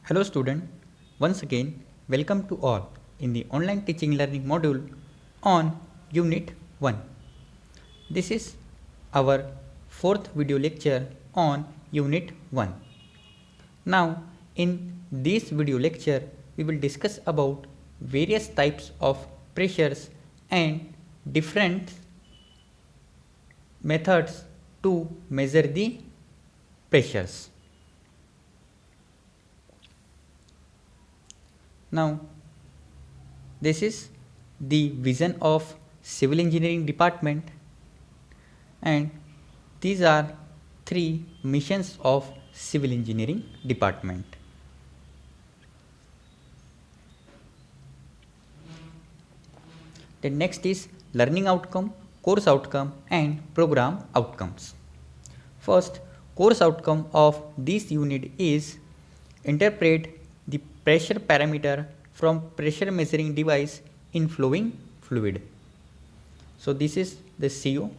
Hello student, once again welcome to all in the online teaching learning module on unit 1. This is our fourth video lecture on unit 1. Now in this video lecture we will discuss about various types of pressures and different methods to measure the pressures. Now, this is the vision of civil engineering department, and these are three missions of civil engineering department. The next is learning outcome, course outcome and program outcomes. First, course outcome of this unit is interpret the pressure parameter from pressure measuring device in flowing fluid. So this is the CO,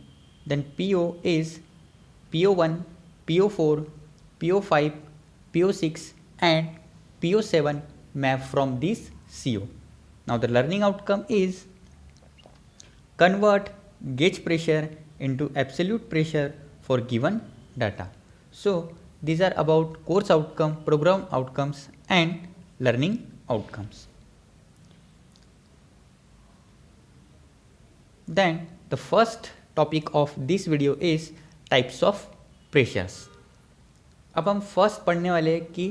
then PO is PO1, PO4, PO5, PO6 and PO7 map from this CO. Now the learning outcome is convert gauge pressure into absolute pressure for given data. So these are about course outcome, program outcomes and learning outcomes. Then the first topic of this video is types of pressures. अब हम first पढ़ने वाले हैं कि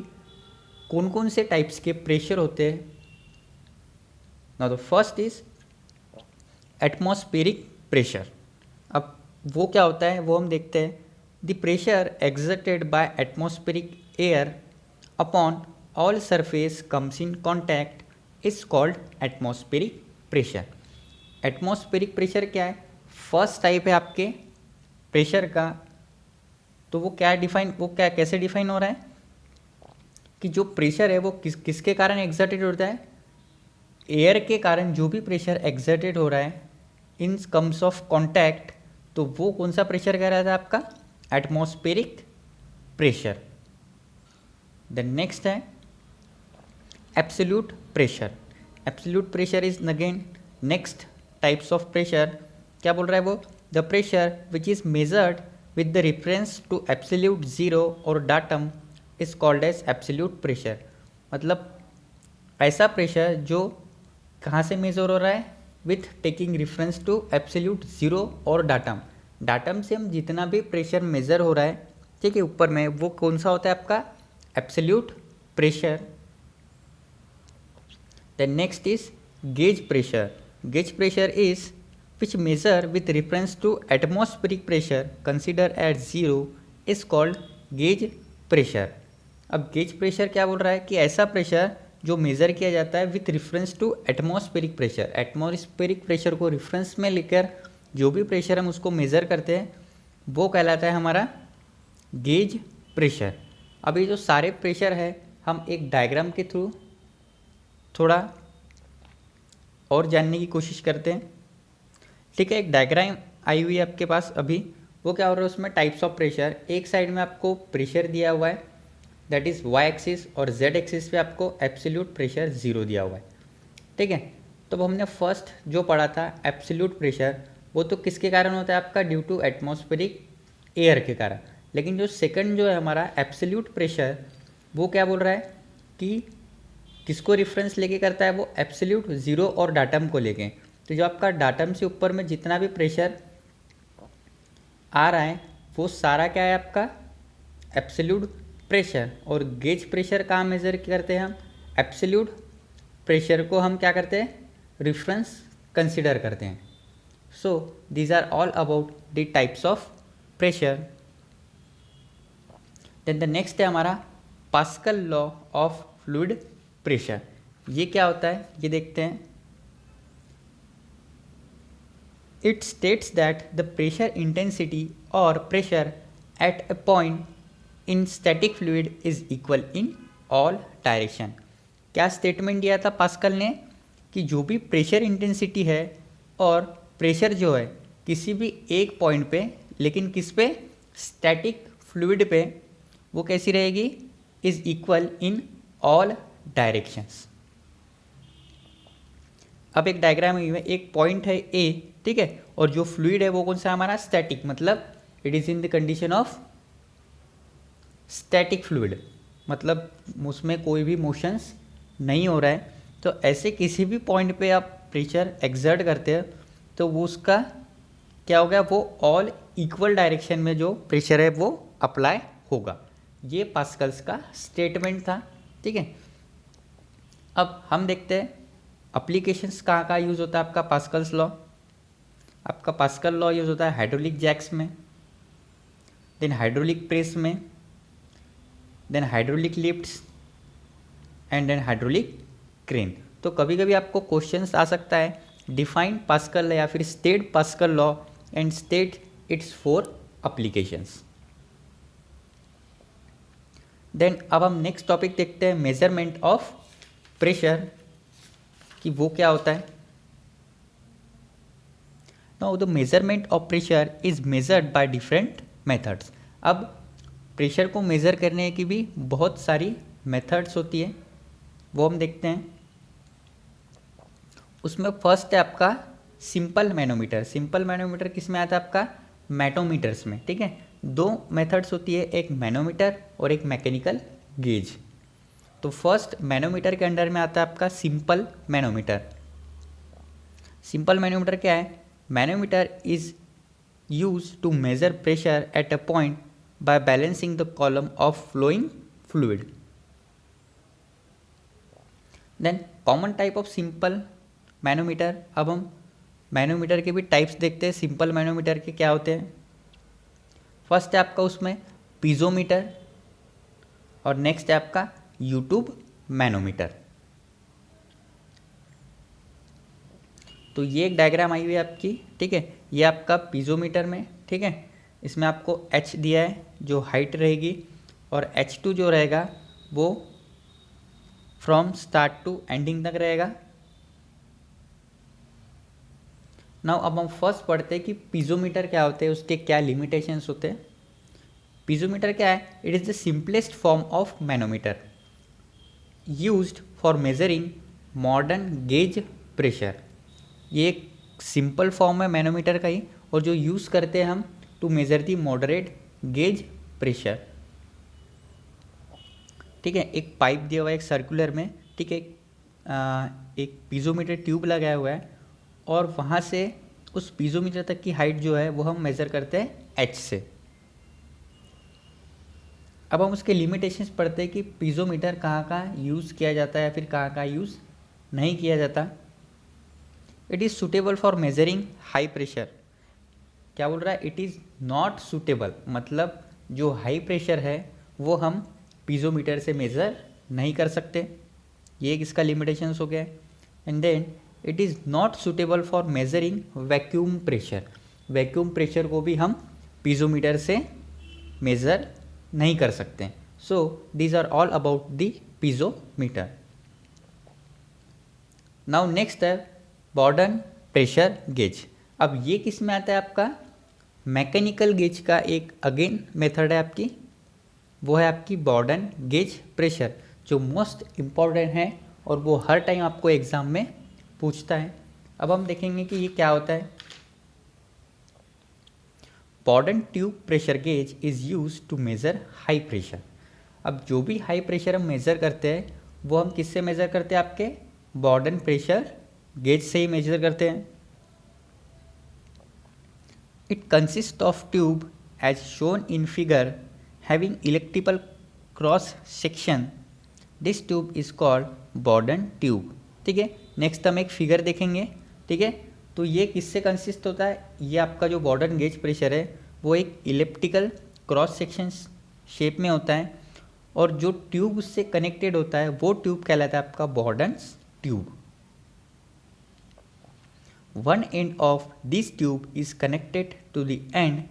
कौन कौन से types के प्रेशर होते हैं. Now the first is atmospheric pressure. अब वो क्या होता है वो हम देखते हैं. The pressure exerted by atmospheric air upon all surface comes in contact is called atmospheric pressure. Atmospheric pressure क्या है? फर्स्ट टाइप है आपके प्रेशर का. तो वो कैसे डिफाइन हो रहा है कि जो प्रेशर है वो किसके कारण एक्सर्टेड होता है. एयर के कारण जो भी प्रेशर एक्सर्टेड हो रहा है इन कम्स ऑफ कॉन्टैक्ट, तो वो कौन सा प्रेशर कह रहा था आपका? Atmospheric pressure. देन नेक्स्ट है absolute pressure. Absolute pressure is again next types of pressure. क्या बोल रहा है वो? The pressure which is measured with the reference to absolute zero or datum is called as absolute pressure. मतलब ऐसा pressure जो कहाँ से मेजर हो रहा है? With taking reference to absolute zero और datum. datum से हम जितना भी प्रेशर मेजर हो रहा है, ठीक है, ऊपर में, वो कौन सा होता है आपका? absolute pressure. Then next is gauge pressure. Gauge pressure is which measure with reference to atmospheric pressure considered at zero is called gauge pressure. अब gauge pressure क्या बोल रहा है कि ऐसा प्रेशर जो मेज़र किया जाता है with reference to atmospheric pressure. Atmospheric pressure को रेफरेंस में लेकर जो भी प्रेशर हम उसको मेज़र करते हैं वो कहलाता है हमारा गेज प्रेशर. अब ये जो सारे प्रेशर है हम एक डायग्राम के थ्रू थोड़ा और जानने की कोशिश करते हैं. ठीक है, एक डायग्राम आई हुई है आपके पास अभी. वो क्या हो रहा है उसमें टाइप्स ऑफ प्रेशर. एक साइड में आपको प्रेशर दिया हुआ है दैट इज़ वाई एक्सिस और जेड एक्सिस पे आपको एब्सोल्यूट प्रेशर 0 दिया हुआ है. ठीक है, तो हमने फर्स्ट जो पढ़ा था एब्सोल्यूट प्रेशर, वो तो किसके कारण होता है आपका? ड्यू टू एटमॉस्फेरिक एयर के कारण. लेकिन जो सेकंड जो है हमारा एब्सोल्यूट प्रेशर, वो क्या बोल रहा है कि किसको रेफरेंस लेके करता है? वो एब्सोल्यूट ज़ीरो और डाटम को लेके. तो जो आपका डाटम से ऊपर में जितना भी प्रेशर आ रहा है वो सारा क्या है आपका? Absolute pressure. और गेज प्रेशर कहाँ मेज़र करते हैं हम? एब्सोल्यूट प्रेशर को हम क्या करते हैं? रेफरेंस कंसिडर करते हैं. So these are all about the types of pressure. Then the next है हमारा Pascal law of fluid pressure. ये क्या होता है ये देखते हैं. It states that the pressure intensity और pressure at a point in static fluid is equal in all direction. क्या स्टेटमेंट दिया था पास्कल ने कि जो भी प्रेशर इंटेंसिटी है और प्रेशर जो है किसी भी एक पॉइंट पे, लेकिन किस पे? स्टैटिक फ्लूइड पे, वो कैसी रहेगी? Is equal in all directions. अब एक डायग्राम में एक पॉइंट है ए, ठीक है, और जो फ्लूइड है वो कौन सा हमारा स्टैटिक, मतलब it is in the condition of static fluid, मतलब उसमें कोई भी मोशंस नहीं हो रहा है। तो ऐसे किसी भी पॉइंट पे आप प्रेशर एक्सर्ट करते हैं तो वो उसका क्या हो गया, वो ऑल इक्वल डायरेक्शन में जो प्रेशर है वो अप्लाई होगा। ये पास्कल्स का स्टेटमेंट था, ठीक है। अब हम देखते हैं एप्लीकेशंस कहाँ कहाँ यूज़ होता है आपका पास्कल्स लॉ। आपका पास्कल लॉ यूज़ होता है हाइड्रोलिक जैक्स में, देन हाइड्रोलिक प्रेस में, then hydraulic lifts and then hydraulic crane. तो कभी कभी आपको क्वेश्चंस आ सकता है डिफाइन पास्कल या फिर state Pascal law and state its four applications. Then अब हम नेक्स्ट टॉपिक देखते हैं मेजरमेंट ऑफ प्रेशर, कि वो क्या होता है। Now the measurement of pressure is measured by different methods. अब प्रेशर को मेज़र करने की भी बहुत सारी मेथड्स होती है, वो हम देखते हैं। उसमें फर्स्ट है आपका सिंपल मैनोमीटर। सिंपल मैनोमीटर किस में आता है आपका, मैटोमीटर्स में, ठीक है। दो मेथड्स होती है, एक मैनोमीटर और एक मैकेनिकल गेज। तो फर्स्ट मैनोमीटर के अंडर में आता है आपका सिंपल मैनोमीटर। सिंपल मैनोमीटर क्या है, manometer is use to measure pressure at a point by balancing the column of flowing fluid. Then common type of simple manometer. अब हम मैनोमीटर के भी टाइप्स देखते हैं। सिंपल मैनोमीटर के क्या होते हैं, फर्स्ट है आपका उसमें पीजोमीटर और नेक्स्ट है आपका यूट्यूब मैनोमीटर। तो ये एक डायग्राम आई हुई है आपकी, ठीक है। ये आपका पीजोमीटर में, ठीक है, इसमें आपको h दिया है जो हाइट रहेगी, और h2 जो रहेगा वो फ्रॉम स्टार्ट टू एंडिंग तक रहेगा। नाउ अब हम फर्स्ट पढ़ते हैं कि पीजोमीटर क्या होते हैं, उसके क्या लिमिटेशंस होते हैं। पीजोमीटर क्या है, it is the simplest form of manometer used for measuring modern gauge pressure. ये एक सिंपल फॉर्म है मैनोमीटर का ही, और जो यूज़ करते हैं हम to measure the moderate gauge pressure, ठीक है। एक पाइप दिया हुआ है एक सर्कुलर में, ठीक है, एक पीजोमीटर ट्यूब लगाया हुआ है, और वहाँ से उस पीजोमीटर तक की हाइट जो है वो हम मेज़र करते हैं h से। अब हम उसके लिमिटेशंस पढ़ते हैं कि पीजोमीटर कहाँ कहाँ यूज़ किया जाता है या फिर कहाँ कहाँ यूज़ नहीं किया जाता। It is suitable for measuring high pressure. क्या बोल रहा है, इट इज़ नॉट सुटेबल, मतलब जो हाई प्रेशर है वो हम पीजोमीटर से मेज़र नहीं कर सकते। ये एक इसका लिमिटेशंस हो गया। And then it is not suitable for measuring vacuum pressure. Vacuum pressure को भी हम पीजोमीटर से मेज़र नहीं कर सकते। So these are all about the piezometer. Now next है बॉर्डन प्रेशर गेज। अब ये किस में आता है आपका, मैकेनिकल गेज का एक अगेन मेथड है आपकी, वो है आपकी बॉर्डन गेज प्रेशर, जो मोस्ट इम्पॉर्टेंट है और वो हर टाइम आपको एग्ज़ाम में पूछता है। अब हम देखेंगे कि ये क्या होता है। Bourdon tube pressure gauge is use to measure high pressure. अब जो भी हाई प्रेशर हम मेज़र करते हैं वो हम किससे मेज़र करते हैं, आपके बॉर्डन प्रेशर गेज से ही मेज़र करते हैं। It consist of tube as shown in figure having electrical cross section. This tube is called Bourdon tube, ठीक है। नेक्स्ट हम एक फिगर देखेंगे, ठीक है। तो ये किससे कंसिस्ट होता है, ये आपका जो बॉर्डन गेज प्रेशर है वो एक इलेप्टिकल क्रॉस सेक्शन शेप में होता है, और जो ट्यूब उससे कनेक्टेड होता है वो ट्यूब कहलाता है आपका Bourdon tube. One end of this tube is connected to the end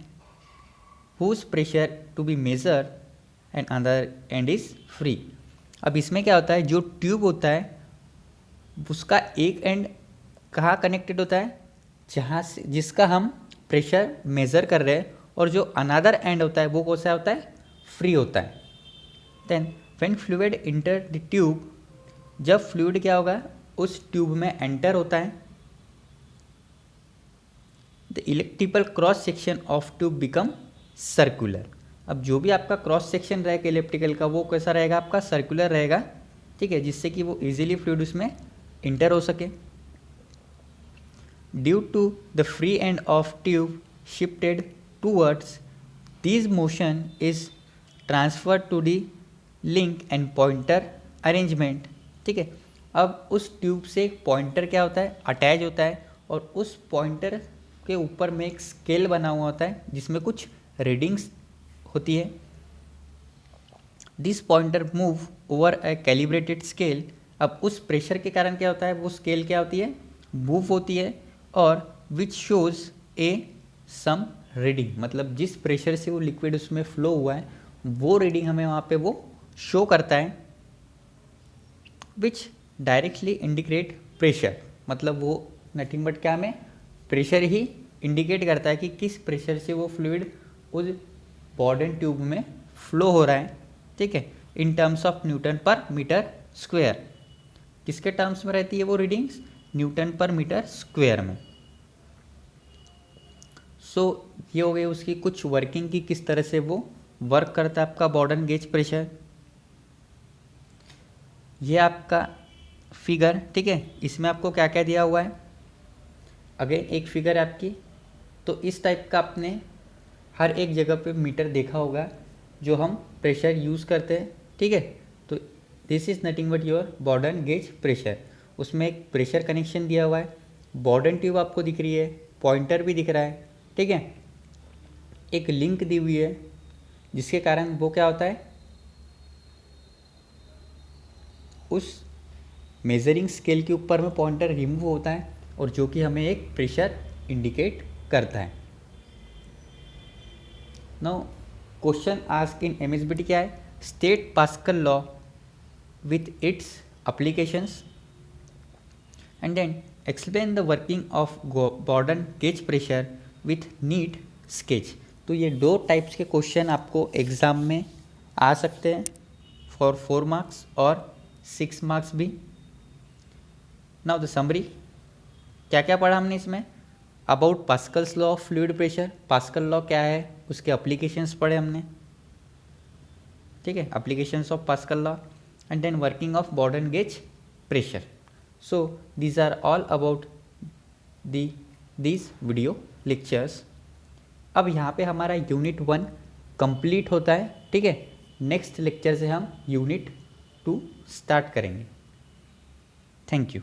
whose pressure to be measured and other end is free। अब इसमें क्या होता है, जो ट्यूब होता है उसका एक एंड कहाँ कनेक्टेड होता है, जहाँ से जिसका हम प्रेशर मेज़र कर रहे हैं, और जो अनदर एंड होता है वो कौन सा होता है, फ्री होता है। Then when fluid enter the tube, जब फ्लूइड क्या होगा उस ट्यूब में एंटर होता है, the electrical cross section of tube become circular. अब जो भी आपका क्रॉस सेक्शन रहेगा इलेक्ट्रिकल का वो कैसा रहेगा, आपका सर्कुलर रहेगा, ठीक है, जिससे कि वो इजीली फ्लूइड उसमें इंटर हो सके। Due to the free end of tube shifted towards, this motion is transfer to the link and pointer arrangement, ठीक है। अब उस ट्यूब से पॉइंटर क्या होता है, अटैच होता है, और उस पॉइंटर के ऊपर में एक स्केल बना हुआ होता है जिसमें कुछ रीडिंग्स होती है। This pointer move over a calibrated scale. अब उस प्रेशर के कारण क्या होता है, वो स्केल क्या होती है, मूव होती है, और which shows A some reading, मतलब जिस प्रेशर से वो लिक्विड उसमें फ्लो हुआ है वो रीडिंग हमें वहाँ पे वो शो करता है। विच डायरेक्टली इंडिकेट प्रेशर, मतलब वो नथिंग बट क्या हमें प्रेशर ही इंडिकेट करता है कि किस प्रेशर से वो फ्लूइड उस बॉर्डन ट्यूब में फ्लो हो रहा है, ठीक है, इन टर्म्स ऑफ न्यूटन पर मीटर स्क्वायर। किसके टर्म्स में रहती है वो रीडिंग्स, न्यूटन पर मीटर स्क्वायर में। सो ये हो गई उसकी कुछ वर्किंग की, किस तरह से वो वर्क करता है आपका बॉर्डन गेज प्रेशर। ये आपका फिगर, ठीक है, इसमें आपको क्या क्या दिया हुआ है, अगेन एक फिगर है आपकी, तो इस टाइप का आपने हर एक जगह पे मीटर देखा होगा जो हम प्रेशर यूज़ करते हैं, ठीक है। तो this is nothing but your Bourdon gauge pressure. उसमें एक प्रेशर कनेक्शन दिया हुआ है, बॉर्डन ट्यूब आपको दिख रही है, पॉइंटर भी दिख रहा है, ठीक है, एक लिंक दी हुई है जिसके कारण वो क्या होता है, उस मेजरिंग स्केल के ऊपर में पॉइंटर रिमूव होता है और जो कि हमें एक प्रेशर इंडिकेट करता है। Now question ask in MSBT क्या है, state Pascal law with its applications and then explain the working of Bourdon gauge pressure with neat sketch. तो ये दो टाइप्स के क्वेश्चन आपको एग्ज़ाम में आ सकते हैं फॉर 4 मार्क्स और 6 मार्क्स भी। नाउ द समरी, क्या क्या पढ़ा हमने इसमें, about Pascal's law of fluid pressure, Pascal law क्या है उसके एप्लीकेशंस पढ़े हमने, ठीक है, applications of Pascal law and then working of Bourdon gauge pressure. So these are all about these video lectures. अब यहाँ पे हमारा यूनिट 1 कंप्लीट होता है, ठीक है। नेक्स्ट लेक्चर से हम यूनिट 2 स्टार्ट करेंगे। Thank you.